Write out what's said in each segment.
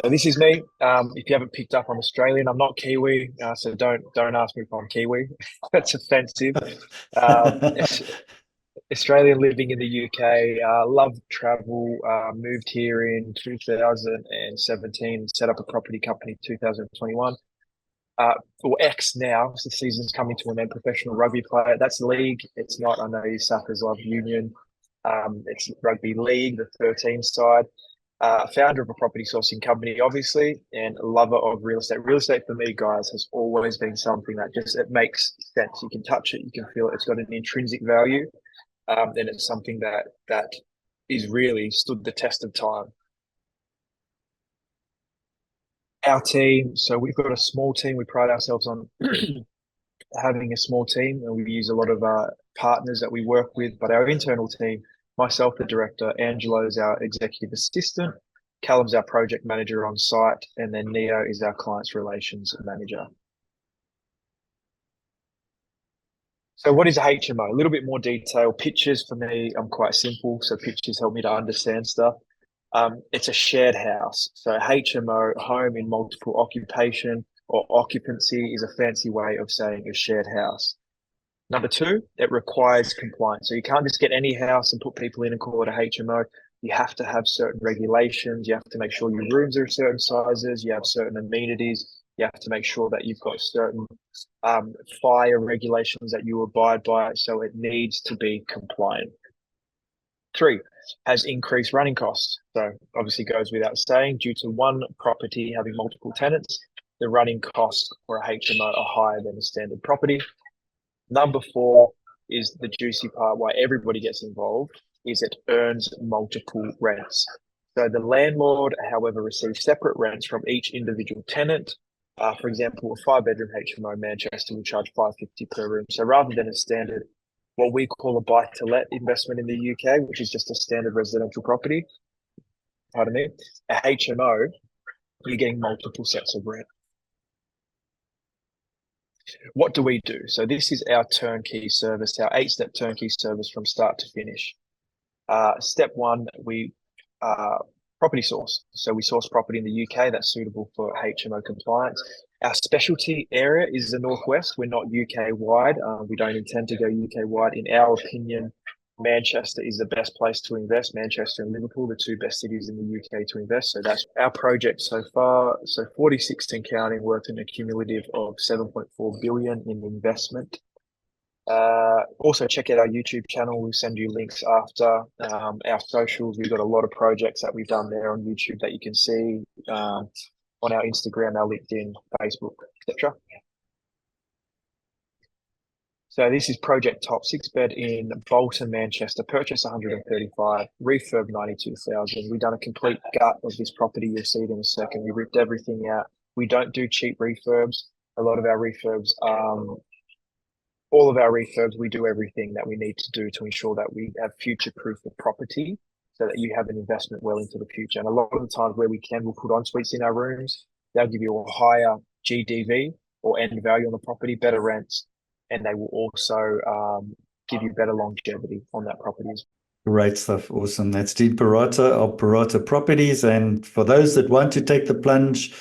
So this is me. If you haven't picked up, I'm Australian. I'm not Kiwi, so don't ask me if I'm Kiwi. That's offensive. It's Australian living in the UK. Love travel. Moved here in 2017. Set up a property company 2021. Or X now. So the season's coming to an end. Professional rugby player. That's league. It's not. I know you suckers love union. It's rugby league, the 13 side. Founder of a property sourcing company, obviously, and a lover of real estate. Real estate for me, guys, has always been something that just it makes sense. You can touch it, you can feel it. It's got an intrinsic value, and it's something that is really stood the test of time. Our team, so we've got a small team. We pride ourselves on having a small team, and we use a lot of partners that we work with. But our internal team, myself, the director, Angelo is our executive assistant, Callum's our project manager on site, and then Neo is our clients relations manager. So what is a HMO? A little bit more detail. Pictures for me, I'm quite simple. So pictures help me to understand stuff. It's a shared house. So HMO, home in multiple occupation or occupancy, is a fancy way of saying a shared house. Number two, it requires compliance. So you can't just get any house and put people in and call it a HMO. You have to have certain regulations. You have to make sure your rooms are certain sizes. You have certain amenities. You have to make sure that you've got certain fire regulations that you abide by. So it needs to be compliant. Three, has increased running costs. So obviously goes without saying, due to one property having multiple tenants, the running costs for a HMO are higher than a standard property. Number four is the juicy part, why everybody gets involved, is it earns multiple rents. So the landlord, however, receives separate rents from each individual tenant. For example, a 5-bedroom HMO Manchester will charge $550 per room. So rather than a standard, what we call a buy-to-let investment in the UK, which is just a standard residential property, pardon me, a HMO, you're getting multiple sets of rent. What do we do? So this is our turnkey service, our 8-step turnkey service from start to finish. Step one, we property source. So we source property in the UK that's suitable for HMO compliance. Our specialty area is the Northwest. We're not UK wide. We don't intend to go UK wide. In our opinion, Manchester is the best place to invest. Manchester and Liverpool, the two best cities in the UK to invest. So that's our project so far. So 46 and counting, worth in a cumulative of 7.4 billion in investment. Also check out our YouTube channel. We'll send you links after. Our socials, we've got a lot of projects that we've done there on YouTube that you can see, on our Instagram, our LinkedIn, Facebook, etc. So this is Project Top, 6-bed in Bolton, Manchester, purchase 135, refurb 92,000. We've done a complete gut of this property. You'll see it in a second. We ripped everything out. We don't do cheap refurbs. A lot of our refurbs, all of our refurbs, we do everything that we need to do to ensure that we have future-proof the property so that you have an investment well into the future. And a lot of the times where we can, we'll put en suites in our rooms. They'll give you a higher GDV or end value on the property, better rents, and they will also give you better longevity on that property. Great stuff. Awesome. That's Dean Perata of Perata Properties. And for those that want to take the plunge,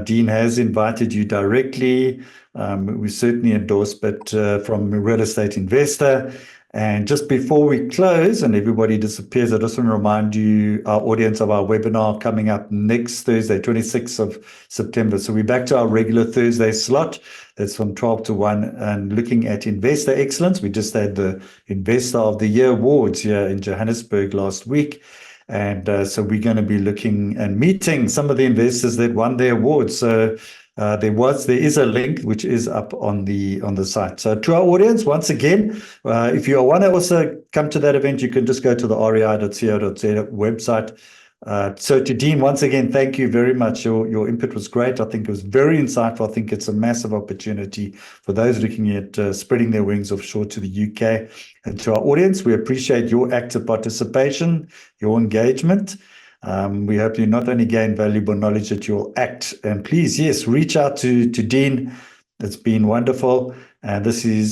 Dean has invited you directly. We certainly endorse, but from a real estate investor. And just before we close and everybody disappears, I just want to remind you, our audience, of our webinar coming up next Thursday, 26th of September. So we're back to our regular Thursday slot. That's from 12 to 1, and looking at investor excellence. We just had the Investor of the Year Awards here in Johannesburg last week. And so we're going to be looking and meeting some of the investors that won their awards. So there is a link which is up on the site. So to our audience, once again, if you want to also come to that event, you can just go to the rei.co.za website. So to Dean, once again, thank you very much. Your input was great. I think it was very insightful. I think it's a massive opportunity for those looking at spreading their wings offshore to the UK. And to our audience, we appreciate your active participation, your engagement. We hope you not only gain valuable knowledge, that you'll act. And please, yes, reach out to Dean. It's been wonderful. And this is